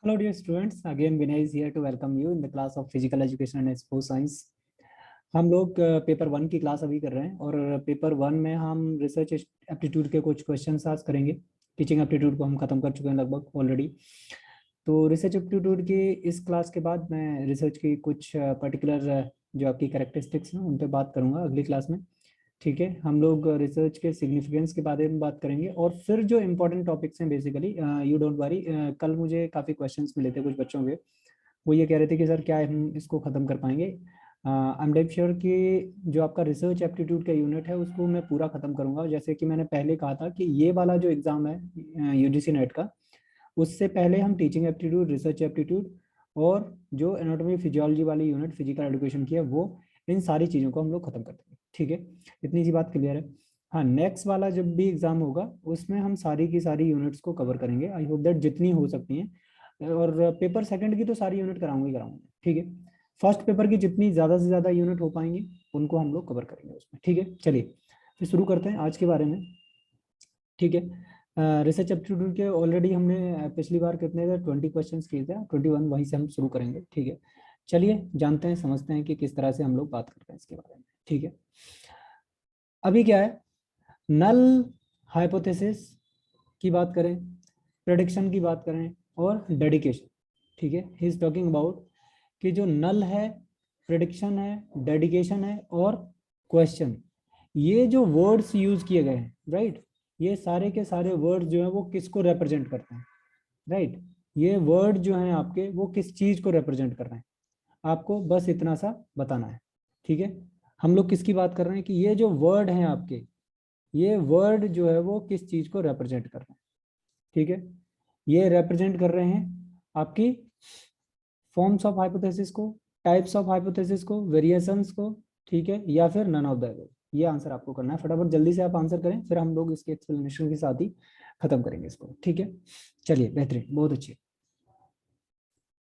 Hello dear students, again Vinay is here to welcome you in the class of Physical Education and Sports Science। हम लोग paper 1 की class अभी कर रहे हैं और पेपर 1 में हम रिसर्च एप्टीट्यूड के कुछ क्वेश्चन आज करेंगे। टीचिंग एप्टीट्यूड को हम खत्म कर चुके हैं लगभग ऑलरेडी। तो रिसर्च एप्टीट्यूड की इस क्लास के बाद मैं रिसर्च की कुछ पर्टिकुलर जो आपकी कैरेक्टरिस्टिक्स हैं उन पर बात करूँगा अगली क्लास में। ठीक है, हम लोग रिसर्च के सिग्निफिकेंस के बारे में बात करेंगे और फिर जो इम्पोर्टेंट टॉपिक्स हैं बेसिकली यू डोंट वरी। कल मुझे काफ़ी क्वेश्चंस मिले थे कुछ बच्चों के, वो ये कह रहे थे कि सर क्या हम इसको ख़त्म कर पाएंगे। आई एम डेम श्योर कि जो आपका रिसर्च एप्टीट्यूड का यूनिट है उसको मैं पूरा ख़त्म करूँगा। जैसे कि मैंने पहले कहा था कि ये वाला जो एग्ज़ाम है यूजीसी नेट का, उससे पहले हम टीचिंग एप्टीट्यूड, रिसर्च एप्टीट्यूड और जो एनाटॉमी फिजियोलॉजी वाली यूनिट फिजिकल एजुकेशन की है वो, इन सारी चीज़ों को हम लोग खत्म कर देंगे। ठीक है, इतनी सी बात क्लियर है। हाँ, नेक्स्ट वाला जब भी एग्जाम होगा उसमें हम सारी की सारी यूनिट्स को कवर करेंगे। आई होप दैट जितनी हो सकती हैं, और पेपर सेकंड की तो सारी यूनिट कराऊंगा ही कराऊंगा। ठीक है, फर्स्ट पेपर की जितनी ज़्यादा से ज़्यादा यूनिट हो पाएंगी उनको हम लोग कवर करेंगे उसमें। ठीक है, चलिए फिर शुरू करते हैं आज के बारे में। ठीक है, रिसर्च एप्टीट्यूड के ऑलरेडी हमने पिछली बार कितने थे, 20 क्वेश्चन किए थे, 21 वहीं से हम शुरू करेंगे। ठीक है, चलिए जानते हैं, समझते हैं कि किस तरह से हम लोग बात करते हैं इसके बारे में। ठीक है, अभी क्या है, नल हाइपोथेसिस की बात करें, प्रेडिक्शन की बात करें और डेडिकेशन। ठीक है, ही इज टॉकिंग अबाउट कि जो नल है, प्रेडिक्शन है, डेडिकेशन है और क्वेश्चन, ये जो वर्ड्स यूज किए गए हैं, राइट, ये सारे के सारे वर्ड्स जो हैं वो किसको रिप्रेजेंट करते हैं, राइट। ये वर्ड जो हैं आपके वो किस चीज को रिप्रेजेंट कर रहे हैं, आपको बस इतना सा बताना है। ठीक है, हम लोग किसकी बात कर रहे हैं कि ये जो वर्ड हैं आपके, ये वर्ड जो है वो किस चीज को रिप्रेजेंट कर रहे हैं। ठीक है, ये रिप्रेजेंट कर रहे हैं आपकी फॉर्म्स ऑफ हाइपोथेसिस को, टाइप्स ऑफ हाइपोथेसिस को, वेरिएशंस को। ठीक है, या फिर नन ऑफ द अबव। ये आंसर आपको करना है, फटाफट जल्दी से आप आंसर करें, फिर हम लोग इसके एक्सप्लेनेशन के साथ ही खत्म करेंगे इसको। ठीक है, चलिए बेहतरीन, बहुत अच्छी,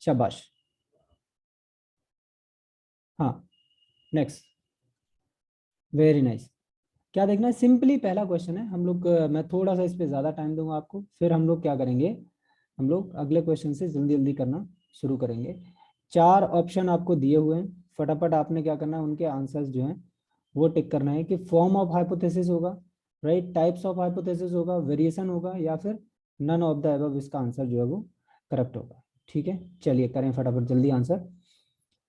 शाबाश। हाँ, नेक्स्ट, वेरी नाइस। क्या देखना है, सिंपली पहला क्वेश्चन है हम लोग, मैं थोड़ा सा इस पे ज़्यादा टाइम दूंगा आपको, फिर हम लोग क्या करेंगे, हम लोग अगले क्वेश्चन से जल्दी जल्दी करना शुरू करेंगे। 4 ऑप्शन आपको दिए हुए हैं, फटाफट आपने क्या करना है, उनके आंसर्स जो हैं वो टिक करना है कि फॉर्म ऑफ हाइपोथेसिस होगा, राइट, टाइप्स ऑफ हाइपोथेसिस होगा, वेरिएशन होगा या फिर नन ऑफ द अबव। इसका आंसर जो है वो करेक्ट होगा। ठीक है, चलिए करें फटाफट जल्दी आंसर,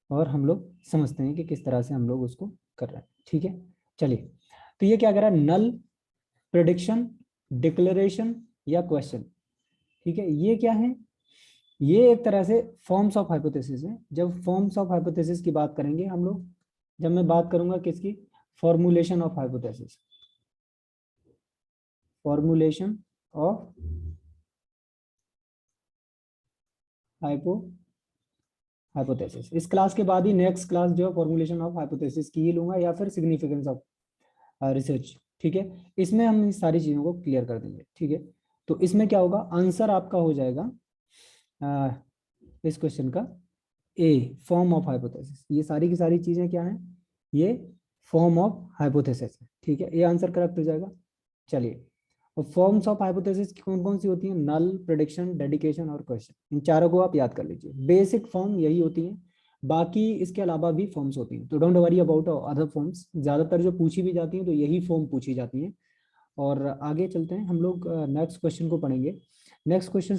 और हम लोग समझते हैं कि किस तरह से हम लोग उसको कर रहे हैं। ठीक है, चलिए, तो ये क्या कर रहा है, नल, प्रेडिक्शन, डिक्लेरेशन या क्वेश्चन। ठीक है, ये क्या है, ये एक तरह से फॉर्म्स ऑफ हाइपोथेसिस है। जब फॉर्म्स ऑफ हाइपोथेसिस की बात करेंगे हम लोग, जब मैं बात करूंगा किसकी, formulation of hypothesis, formulation of hypothesis, इस क्लास के बाद ही नेक्स्ट क्लास जो है फॉर्मूलेशन ऑफ हाइपोथेसिस की ही लूंगा, या फिर सिग्निफिकेंस ऑफ रिसर्च। ठीक है, इसमें हम इन सारी चीज़ों को क्लियर कर देंगे। ठीक है, तो इसमें क्या होगा, आंसर आपका हो जाएगा इस क्वेश्चन का ए, फॉर्म ऑफ हाइपोथेसिस। ये सारी की सारी चीज़ें क्या हैं, ये फॉर्म ऑफ हाइपोथेसिस है। ठीक है, ये आंसर करेक्ट हो जाएगा। चलिए, और फॉर्म्स ऑफ हाइपोथेसिस कौन कौन सी होती हैं, नल, प्रेडिक्शन, डेडिकेशन और क्वेश्चन। इन चारों को आप याद कर लीजिए, बेसिक फॉर्म यही होती हैं, बाकी इसके अलावा भी फॉर्म्स होती हैं, तो don't worry about other forms. ज़्यादातर जो पूछी भी जाती हैं तो यही फॉर्म पूछी जाती हैं। और आगे चलते हैं, हम लोग नेक्स्ट क्वेश्चन को पढ़ेंगे। Next question,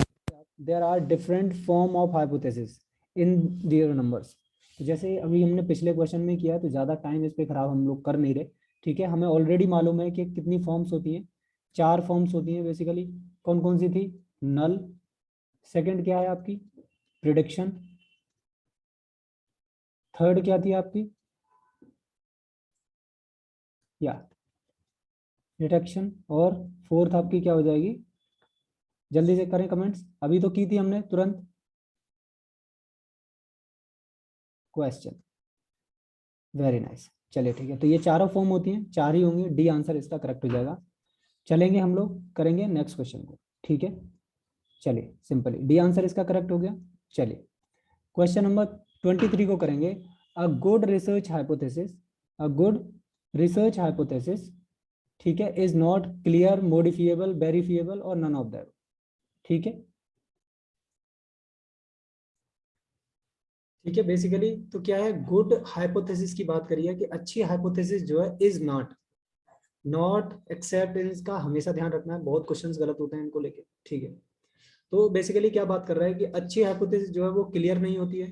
there are different form of hypothesis in real numbers. तो जैसे अभी हमने पिछले क्वेश्चन में किया, तो ज़्यादा टाइम इस पे खराब हम लोग कर नहीं रहे। ठीक है, हमें ऑलरेडी मालूम है कि कितनी फॉर्म्स होती हैं, 4 फॉर्म्स होती हैं बेसिकली। कौन कौन सी थी, नल, सेकंड क्या है आपकी, प्रिडिक्शन, थर्ड क्या थी आपकी, या डिटेक्शन, और फोर्थ आपकी क्या हो जाएगी, जल्दी से करें कमेंट्स, अभी तो की थी हमने तुरंत, क्वेश्चन। वेरी नाइस, चलिए ठीक है, तो ये चारों फॉर्म होती हैं, 4 ही होंगे, डी आंसर इसका करेक्ट हो जाएगा। चलेंगे हम लोग करेंगे नेक्स्ट क्वेश्चन को। ठीक है, चलिए सिंपली डी आंसर इसका करेक्ट हो गया। चलिए क्वेश्चन नंबर 23 को करेंगे। A good research hypothesis, a good research hypothesis, ठीक है, is not clear, modifiable, verifiable और नन ऑफ दैट। ठीक है, ठीक है। बेसिकली तो क्या है, गुड हाइपोथेसिस की बात करिए कि अच्छी हाइपोथेसिस जो है इज नॉट, नॉट एक्सेप्ट, इसका हमेशा ध्यान रखना है, बहुत क्वेश्चंस गलत होते हैं इनको लेके। ठीक है, तो बेसिकली क्या बात कर रहा है कि अच्छी हाइपोथेसिस जो है वो क्लियर नहीं होती है,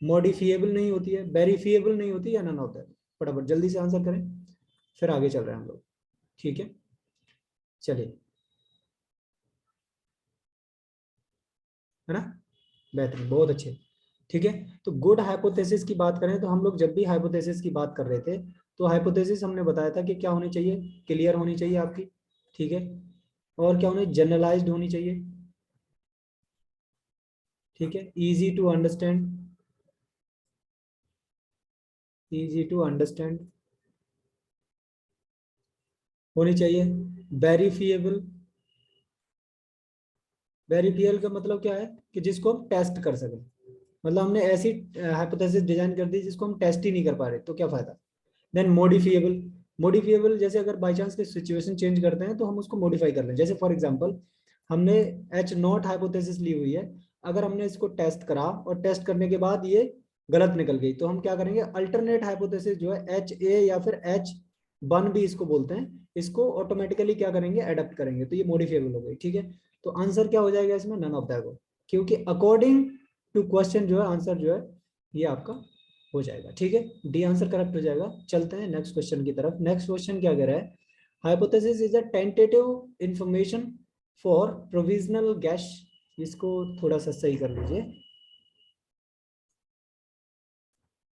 मॉडिफिएबल नहीं होती है, वेरीफिएबल नहीं होती, या नन ऑफ दैट। फटाफट जल्दी से आंसर करें, फिर आगे चल रहे हैं हम लोग। ठीक है, चलिए, है ना, बेहतरीन, बहुत अच्छे। ठीक है, तो गुड हाइपोथेसिस की बात करें तो हम लोग जब भी हाइपोथेसिस की बात कर रहे थे तो हाइपोथेसिस हमने बताया था कि क्या होनी चाहिए, क्लियर होनी चाहिए आपकी। ठीक है, और क्या होनी, जनरलाइज्ड होनी चाहिए। ठीक है, easy to understand, easy to understand होनी चाहिए, वेरीफिएबल, वेरीफिएबल का मतलब क्या है कि जिसको हम टेस्ट कर सकें, मतलब हमने ऐसी हाइपोथेसिस डिजाइन कर दी जिसको हम टेस्ट ही नहीं कर पा रहे, तो क्या फायदा। देन मॉडिफिएबल, मॉडिफिएबल जैसे अगर बाई चांस के सिचुएशन चेंज करते हैं तो हम उसको मॉडिफाई कर लें। जैसे फॉर एग्जांपल हमने एच नॉट हाइपोथेसिस ली हुई है, अगर हमने इसको टेस्ट करा और टेस्ट करने के बाद ये गलत निकल गई, तो हम क्या करेंगे, अल्टरनेट हाइपोथेसिस जो है एच ए या फिर एच वन भी इसको बोलते हैं, इसको ऑटोमेटिकली क्या करेंगे, एडप्ट करेंगे, तो ये मॉडिफिएबल हो गई। ठीक है, तो आंसर क्या हो जाएगा इसमें, नन ऑफ दैट, क्योंकि अकॉर्डिंग टू क्वेश्चन जो है आंसर जो है ये आपका हो जाएगा। ठीक है, डी आंसर करेक्ट हो जाएगा। चलते हैं नेक्स्ट क्वेश्चन की तरफ। नेक्स्ट क्वेश्चन क्या कह रहा है, hypothesis is a tentative information for provisional gas, इसको थोड़ा सा सही कर लीजिए।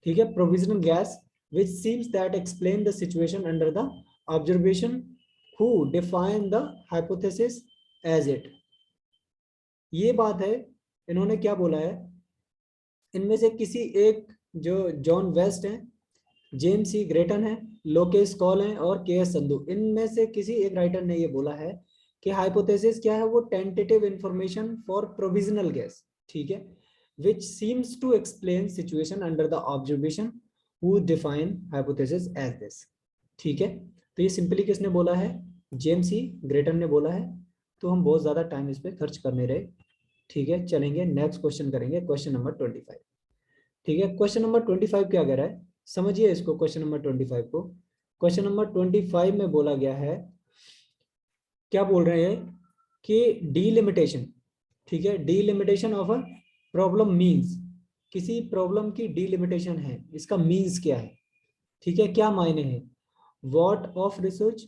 ठीक है, provisional gas which seems that explain the situation under the observation, who define the hypothesis as it। ये बात है, इन्होंने क्या बोला है, इनमें से किसी एक, जो जॉन वेस्ट है, जेम्स सी ग्रेटन है, लोकेस कॉल है और के एस संधू, इनमें से किसी एक राइटर ने ये बोला है कि हाइपोथेसिस क्या है, वो tentative information for provisional guess. ठीक है, which seems to explain situation under the observation, who define hypothesis as this. ठीक है, तो ये सिंपली किसने बोला है, जेम्स सी ग्रेटन ने बोला है, तो हम बहुत ज्यादा टाइम इस पर खर्च करने रहे। ठीक है, चलेंगे नेक्स्ट क्वेश्चन करेंगे, क्वेश्चन नंबर 25। ठीक है, क्वेश्चन नंबर 25 क्या कह रहा है, समझिए इसको, क्वेश्चन नंबर 25 को। क्वेश्चन नंबर 25 में बोला गया है, क्या बोल रहे हैं कि डीलिमिटेशन, ठीक है, delimitation of a problem means, किसी प्रॉब्लम की डीलिमिटेशन है, इसका मींस क्या है। ठीक है, क्या मायने हैं, what of research,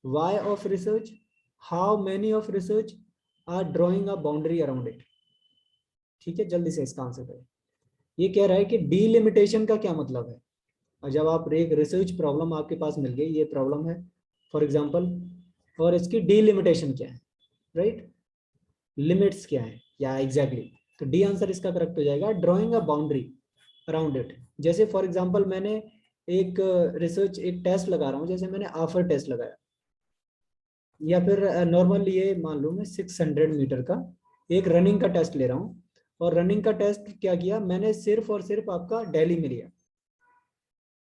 why of research, how many of research are drawing a boundary around it. ठीक है, जल्दी से इसका आंसर करें। ये कह रहा है कि डीलिमिटेशन का क्या मतलब है, और जब आप एक रिसर्च प्रॉब्लम आपके पास मिल गई, ये प्रॉब्लम है फॉर एग्जांपल, और इसकी डीलिमिटेशन क्या है, राइट, लिमिट्स क्या है, या एग्जैक्टली तो डी आंसर इसका करेक्ट हो जाएगा, drawing a boundary around it. जैसे फॉर एग्जांपल मैंने एक रिसर्च, एक टेस्ट लगा रहा हूँ, जैसे मैंने आफर टेस्ट लगाया, या फिर नॉर्मल ये मान लो मैं 600 मीटर का एक रनिंग का टेस्ट ले रहा हूँ, और रनिंग का टेस्ट क्या किया मैंने, सिर्फ और सिर्फ आपका दिल्ली में लिया।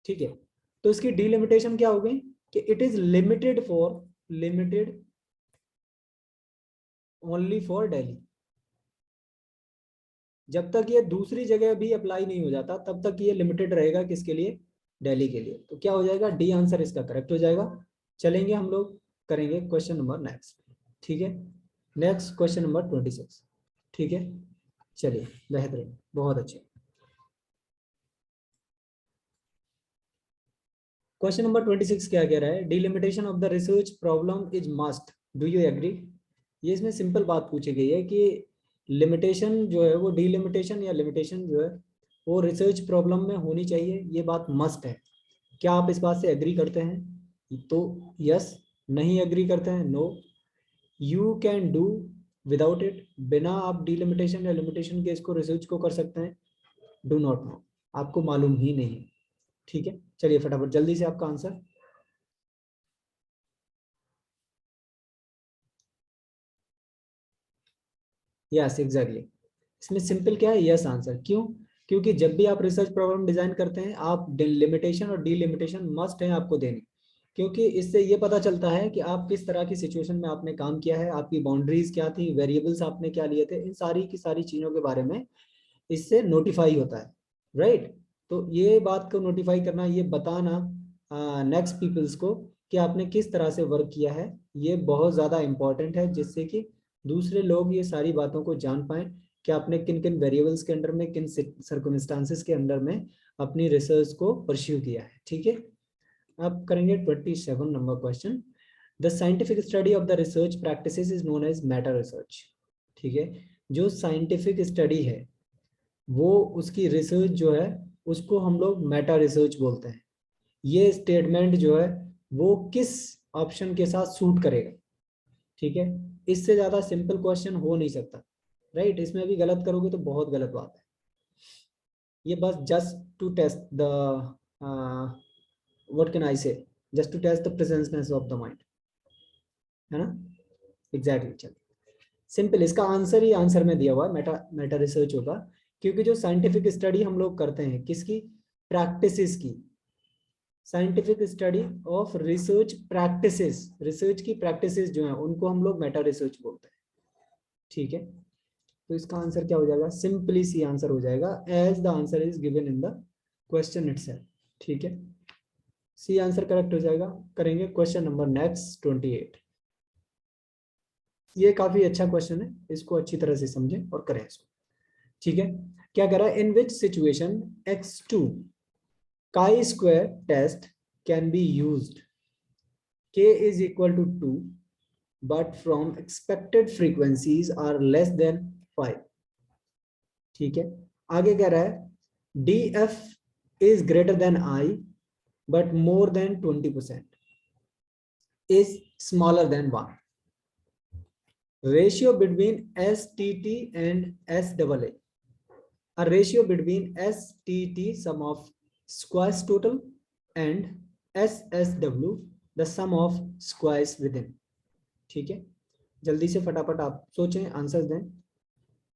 ठीक है, तो इसकी डिलिमिटेशन क्या हो गई कि it is limited for, limited only for Delhi. जब तक ये दूसरी जगह भी अप्लाई नहीं हो जाता तब तक ये लिमिटेड रहेगा, किसके लिए, दिल्ली के लिए। तो क्या हो जाएगा, डी आंसर इसका करेक्ट हो जाएगा। चलेंगे हम लोग, करेंगे क्वेश्चन नंबर नेक्स्ट। ठीक है, नेक्स्ट क्वेश्चन नंबर 26। ठीक है, चलिए, बेहतरीन, बहुत अच्छे। क्वेश्चन नंबर 26 क्या कह रहा है, delimitation of the research problem is must, do you agree. ये इसमें सिंपल बात पूछी गई है कि लिमिटेशन जो है वो, डिलिमिटेशन या लिमिटेशन जो है वो रिसर्च प्रॉब्लम में होनी चाहिए, ये बात मस्ट है। क्या आप इस बात से एग्री करते हैं, तो यस, नहीं एग्री करते हैं, no, you can do without it, बिना आप डिलिमिटेशन या लिमिटेशन के इसको रिसर्च को कर सकते हैं, डू नॉट नो, आपको मालूम ही नहीं है। ठीक है, चलिए फटाफट जल्दी से आपका आंसर। यस एग्जैक्टली, इसमें सिंपल क्या है, यस आंसर। क्यों, क्योंकि जब भी आप रिसर्च प्रॉब्लम डिजाइन करते हैं, आप लिमिटेशन और डीलिमिटेशन मस्ट है आपको देनी, क्योंकि इससे ये पता चलता है कि आप किस तरह की सिचुएशन में आपने काम किया है, आपकी बाउंड्रीज क्या थी, वेरिएबल्स आपने क्या लिए थे, इन सारी की सारी चीजों के बारे में इससे नोटिफाई होता है। राइट। तो ये बात को नोटिफाई करना, ये बताना नेक्स्ट पीपल्स को कि आपने किस तरह से वर्क किया है, ये बहुत ज़्यादा इंपॉर्टेंट है, जिससे कि दूसरे लोग ये सारी बातों को जान पाएं कि आपने किन किन वेरिएबल्स के अंडर में, किन सर्कमस्टांसेस के अंडर में अपनी रिसर्च को परस्यू किया है। ठीक है, अब करेंगे 27 number question. The scientific study of the research practices is known as meta research. ठीक है, जो साइंटिफिक स्टडी है वो उसकी रिसर्च जो है उसको हम लोग मेटा रिसर्च बोलते हैं। ये स्टेटमेंट जो है वो किस ऑप्शन के साथ सूट करेगा? ठीक है, इससे ज्यादा सिंपल क्वेश्चन हो नहीं सकता, राइट। इसमें भी गलत करोगे तो बहुत गलत बात है। ये बस just to test the what can I say, just to test the presenceness of the mind, है ना। एग्जैक्टली। चलिए, सिंपल इसका आंसर ही आंसर में दिया हुआ है, मेटा मेटा रिसर्च होगा। क्योंकि जो साइंटिफिक स्टडी हम लोग करते हैं किसकी, प्रैक्टिसेस की, scientific study of research practices, research की प्रैक्टिसेस जो हैं उनको हम लोग मेटा रिसर्च बोलते हैं। ठीक है, तो इसका आंसर क्या हो जाएगा, सिंपली सी आंसर हो जाएगा as the answer is given in the question itself. ठीक है, सी आंसर करेक्ट हो जाएगा। करेंगे क्वेश्चन नंबर नेक्स्ट 28। ये काफी अच्छा क्वेश्चन है, इसको अच्छी तरह से समझें और करें इसको। ठीक है, क्या कह रहा है, in which situation x2 chi square test can be used, k is equal to 2 but from expected frequencies are less than 5। ठीक है, आगे कह रहा है df is greater than I but more than 20% is smaller than 1। ratio between STT and SAA, a ratio between STT sum of squares total and SSW the sum of squares within। ठीक है, जल्दी से फटाफट आप सोचें, answer दें।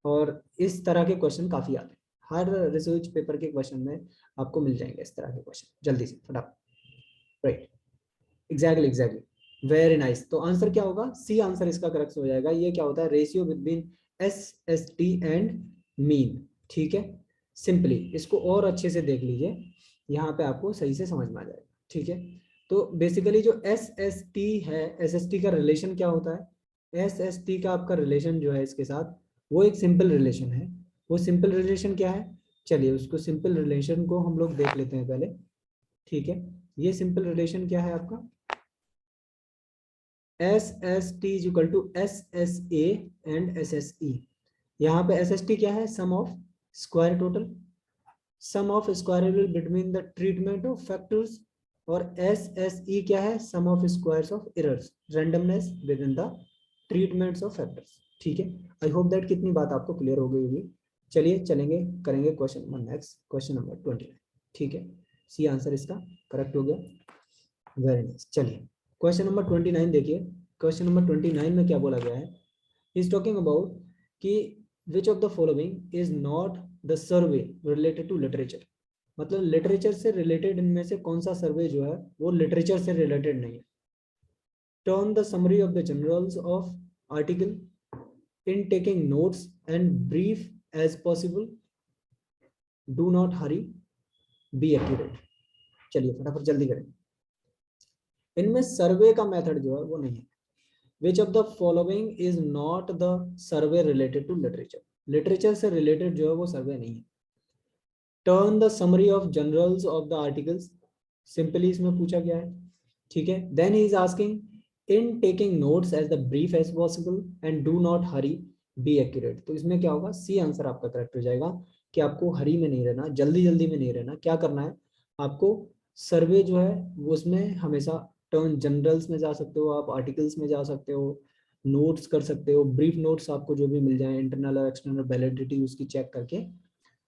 और इस तरह के क्वेश्चन काफी आते हैं, हर रिसर्च पेपर के क्वेश्चन में आपको मिल जाएंगे इस तरह के क्वेश्चन, जल्दी से फटाफट। Right, exactly exactly, very nice. तो आंसर क्या होगा, सी आंसर इसका करेक्ट हो जाएगा। ये क्या होता है, ratio between SST and mean. ठीक है, सिंपली इसको और अच्छे से देख लीजिए, यहाँ पे आपको सही से समझ में आ जाएगा। ठीक है, तो बेसिकली जो SST है, SST का रिलेशन क्या होता है, SST का आपका रिलेशन जो है इसके साथ वो एक सिंपल रिलेशन है। वो सिंपल रिलेशन क्या है, चलिए उसको सिंपल रिलेशन को हम लोग देख लेते हैं पहले। ठीक है, ये सिंपल रिलेशन क्या है आपका, SST is equal to SSA and SSE। यहाँ पे SST क्या है, sum of square total, sum of square between the treatment of factors. और SSE क्या है, sum of squares of errors, randomness within the treatments of factors. ठीक है, I hope that कितनी बात आपको क्लियर हो गई होगी। चलिए चलेंगे, करेंगे question number next, question number 29। ठीक है, सी आंसर इसका करेक्ट हो गया, वेरी नाइस। चलिए क्वेश्चन नंबर 29 देखिए। क्वेश्चन नंबर 29 में क्या बोला गया है, इज टॉकिंग अबाउट कि which of the following is not the survey related to literature. मतलब लिटरेचर से रिलेटेड इनमें से कौन सा सर्वे जो है वो लिटरेचर से रिलेटेड नहीं है। Turn the summary of the journals of article in taking notes and brief as possible, do not hurry, be accurate. चलिए फटाफट जल्दी करें, इनमें सर्वे का मेथड जो है वो नहीं है। Which of the following is not the survey related to literature, literature से रिलेटेड जो है वो सर्वे नहीं है। Turn the summary of journals of the articles, simply इसमें पूछा गया है। ठीक है, then he is asking in taking notes as the brief as possible and do not hurry, be accurate. तो इसमें क्या होगा, सी आंसर आपका करेक्ट हो जाएगा कि आपको हरी में नहीं रहना, जल्दी जल्दी में नहीं रहना। क्या करना है आपको, सर्वे जो है वो उसमें हमेशा टर्न जनरल्स में जा सकते हो, आप आर्टिकल्स में जा सकते हो, नोट्स कर सकते हो, ब्रीफ नोट्स आपको जो भी मिल जाए, इंटरनल और एक्सटर्नल वैलिडिटी उसकी चेक करके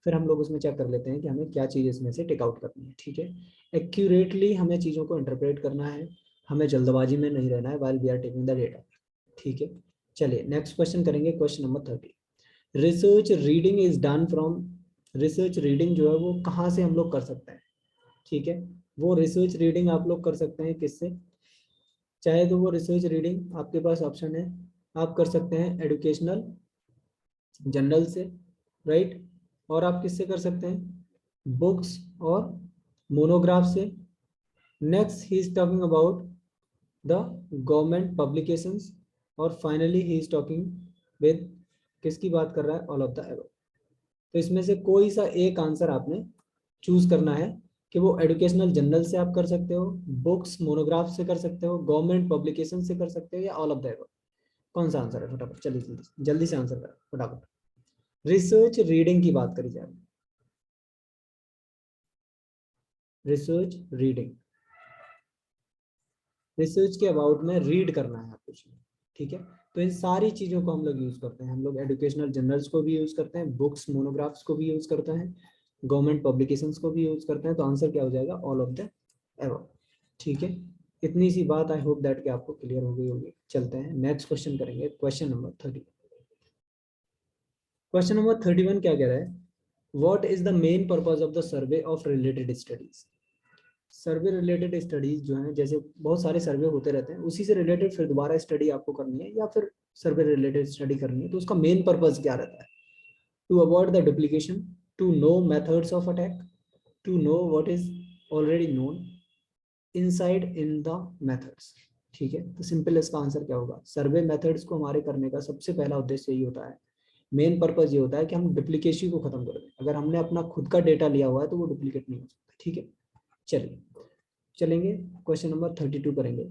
फिर हम लोग उसमें चेक कर लेते हैं कि हमें क्या चीज़ इसमें से टेक आउट करनी है। ठीक है, एक्यूरेटली हमें चीज़ों को इंटरप्रेट करना है, हमें जल्दबाजी में नहीं रहना है while we are taking the data. ठीक है, चलिए नेक्स्ट क्वेश्चन करेंगे, question number 30। Research reading is done from, research reading जो है वो कहाँ से हम लोग कर सकते हैं। ठीक है, वो रिसर्च रीडिंग आप लोग कर सकते हैं किससे, चाहे तो वो रिसर्च रीडिंग आपके पास ऑप्शन है, आप कर सकते हैं एजुकेशनल जर्नल से, राइट। और आप किससे कर सकते हैं, बुक्स और मोनोग्राफ से। Next he is talking about the government publications, और finally he is talking with, किसकी बात कर रहा है, ऑल ऑफ द अबव। तो इसमें से कोई सा एक आंसर आपने चूज करना है कि वो एजुकेशनल जर्नल से आप कर सकते हो, बुक्स मोनोग्राफ से कर सकते हो, गवर्नमेंट पब्लिकेशन से कर सकते हो, या ऑल ऑफ द अबव। कौन सा आंसर है? फटाफट चलिए जल्दी जल्दी से आंसर करें फटाफट। रिसर्च रीडिंग की बात करी जाए, रिसर्च रीडिंग, रिसर्च के अबाउट में रीड करना है आपको, ठीक है। तो इन सारी चीज़ों को हम लोग यूज़ करते हैं, हम लोग एजुकेशनल जर्नल्स को भी यूज़ करते हैं, बुक्स मोनोग्राफ्स को भी यूज़ करते हैं, गवर्नमेंट पब्लिकेशंस को भी यूज़ करते हैं। तो आंसर क्या हो जाएगा? ऑल ऑफ द एबव, ठीक है। इतनी सी बात आई होप दैट कि आपको क्लियर हो गई होगी। चलते हैं नेक्स्ट क्वेश्चन करेंगे, क्वेश्चन नंबर 30। क्वेश्चन नंबर 31 क्या कह रहा है? What is the main purpose of the survey of related studies. Survey related studies जो है, जैसे बहुत सारे सर्वे होते रहते हैं, उसी से रिलेटेड फिर दोबारा स्टडी आपको करनी है या फिर सर्वे रिलेटेड स्टडी करनी है, तो उसका मेन पर्पज क्या रहता है? To avoid the duplication, to know methods of attack, to know what is already known, inside in the methods, ठीक है। तो सिंपल इसका आंसर क्या होगा? सर्वे मेथड्स को हमारे करने का सबसे पहला उद्देश्य यही होता है, मेन पर्पज ये होता है कि हम डुप्लीकेसी को खत्म कर दें। अगर हमने अपना खुद का डेटा लिया हुआ है तो वो डुप्लीकेट नहीं हो सकता, ठीक है। चलिए चलेंगे, क्वेश्चन नंबर 32 करेंगे।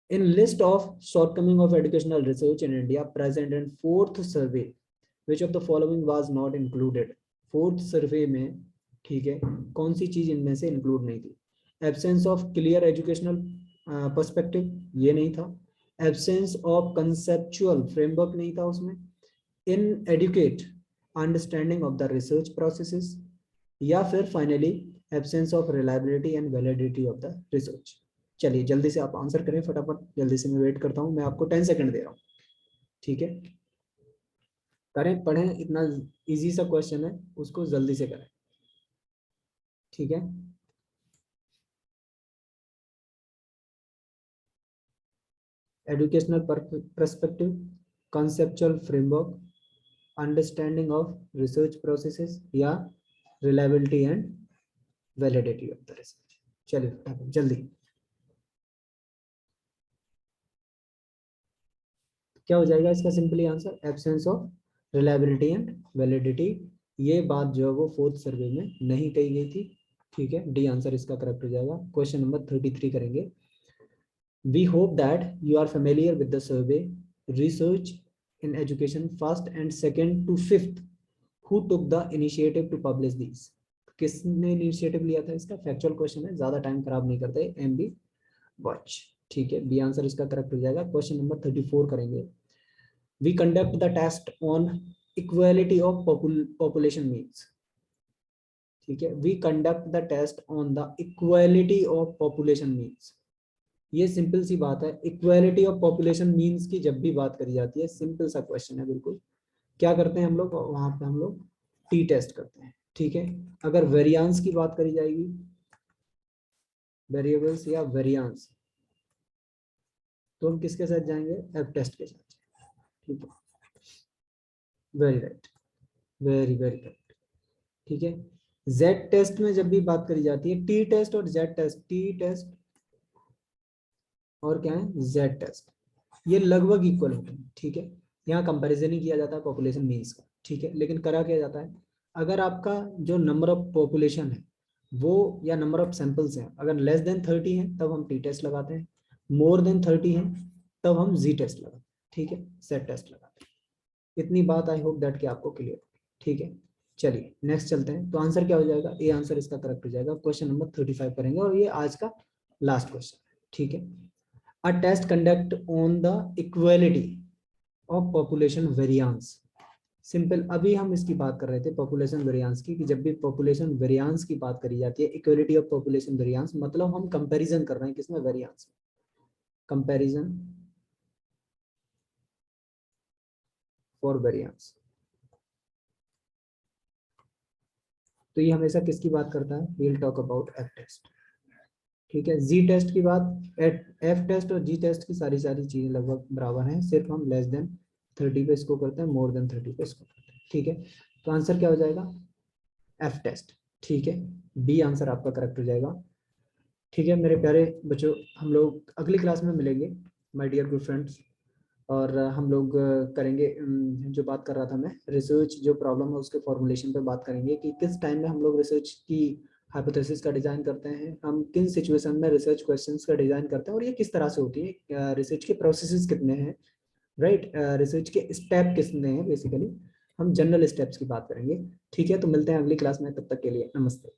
In list of shortcoming of educational research in India present in fourth survey, which of the following was not included. Fourth survey में, ठीक है, कौन सी चीज इनमें से इंक्लूड नहीं थी? Absence of clear educational perspective, ये नहीं था। एब्सेंस ऑफ कंसेप्चुअल फ्रेमवर्क नहीं था उसमें। Inadequate understanding of the research processes, या फिर finally absence of reliability and validity of the research. चलिए जल्दी से आप आंसर करें फटाफट, जल्दी से, मैं वेट करता हूं, मैं आपको 10 सेकंड दे रहा हूं, ठीक है। करें, पढ़ें, इतना इजी सा क्वेश्चन है, उसको जल्दी से करें, ठीक है। Educational perspective, conceptual framework, understanding of research processes, या reliability and validity of the research. चलिए फटाफट जल्दी, क्या हो जाएगा इसका simply answer? Absence of reliability and validity. ये बात जो है वो फोर्थ सर्वे में नहीं कही गई थी, ठीक है। डी आंसर इसका करेक्ट हो जाएगा। क्वेश्चन नंबर 33 करेंगे। We hope that you are familiar with the survey research in education first and second to fifth, who took the initiative to publish this. किसने इनिशिएटिव लिया था? इसका फैक्चुअल क्वेश्चन है, ज्यादा टाइम खराब नहीं करते, MB वॉच, ठीक है। बी आंसर इसका करेक्ट हो जाएगा। क्वेश्चन नंबर 34 करेंगे। We conduct the test on equality of population means, ठीक है। We conduct the test on the equality of population means। ये सिंपल सी बात है, इक्वालिटी ऑफ पॉपुलेशन मीन्स की जब भी बात करी जाती है, सिंपल सा क्वेश्चन है बिल्कुल। क्या करते हैं हम लोग वहां पे? हम लोग टी टेस्ट करते हैं, ठीक है। अगर वेरियांस की बात करी जाएगी, वेरिएबल्स या वेरियांस, तो हम किसके साथ जाएंगे? एफ टेस्ट के साथ, ठीक है। Very right, very very correct, ठीक है। जेड टेस्ट में जब भी बात करी जाती है, टी टेस्ट और जेड टेस्ट, टी टेस्ट और क्या है, जेड टेस्ट, ये लगभग इक्वल होते हैं, ठीक है। यहाँ कंपैरिजन ही किया जाता है पॉपुलेशन मीन्स का, ठीक है। लेकिन करा क्या जाता है, अगर आपका जो नंबर ऑफ पॉपुलेशन है वो, या नंबर ऑफ सैंपल्स हैं, अगर लेस देन 30 है तब हम टी टेस्ट लगाते हैं, मोर देन 30 है तब हम जी टेस्ट लगाते हैं, ठीक है, सेट टेस्ट लगाते हैं। इतनी बात आई होप दैट कि आपको क्लियर, ठीक है। चलिए नेक्स्ट चलते हैं। तो आंसर क्या हो जाएगा? ए आंसर इसका करेक्ट हो जाएगा। क्वेश्चन नंबर 35 करेंगे, और ये आज का लास्ट क्वेश्चन है, ठीक है। A test conduct on the equality of population variance. Simple, अभी हम इसकी बात कर रहे थे पॉपुलेशन वेरियांस की, कि जब भी पॉपुलेशन वेरियांस की बात करी जाती है, इक्वालिटी ऑफ पॉपुलेशन वेरियांस, मतलब हम कंपैरिजन कर रहे हैं किसमें? वेरियांस में। कंपैरिजन फॉर वेरियांस, तो ये हमेशा किसकी बात करता है? We will talk about F test, ठीक है। जी टेस्ट की बात, एफ टेस्ट और जी टेस्ट की सारी चीजें लगभग बराबर हैं, सिर्फ हम लेस देन 30 पे इसको करते हैं, मोर देन 30 पे इसको करते हैं, ठीक है। तो आंसर क्या हो जाएगा? एफ टेस्ट, ठीक है, बी आंसर आपका करेक्ट हो जाएगा। ठीक है मेरे प्यारे बच्चों, हम लोग अगली क्लास में मिलेंगे माय डियर गुड फ्रेंड्स। और हम लोग करेंगे जो बात कर रहा था मैं, रिसर्च जो प्रॉब्लम है उसके फॉर्मुलेशन पे बात करेंगे कि किस टाइम में हम लोग रिसर्च की हाइपोथेसिस का डिजाइन करते हैं, हम किन सिचुएशन में रिसर्च क्वेश्चंस का डिजाइन करते हैं और ये किस तरह से होती है, रिसर्च के प्रोसेसेस कितने हैं, राइट, रिसर्च के स्टेप कितने हैं, बेसिकली हम जनरल स्टेप्स की बात करेंगे। ठीक है, तो मिलते हैं अगली क्लास में, तब तक के लिए नमस्ते।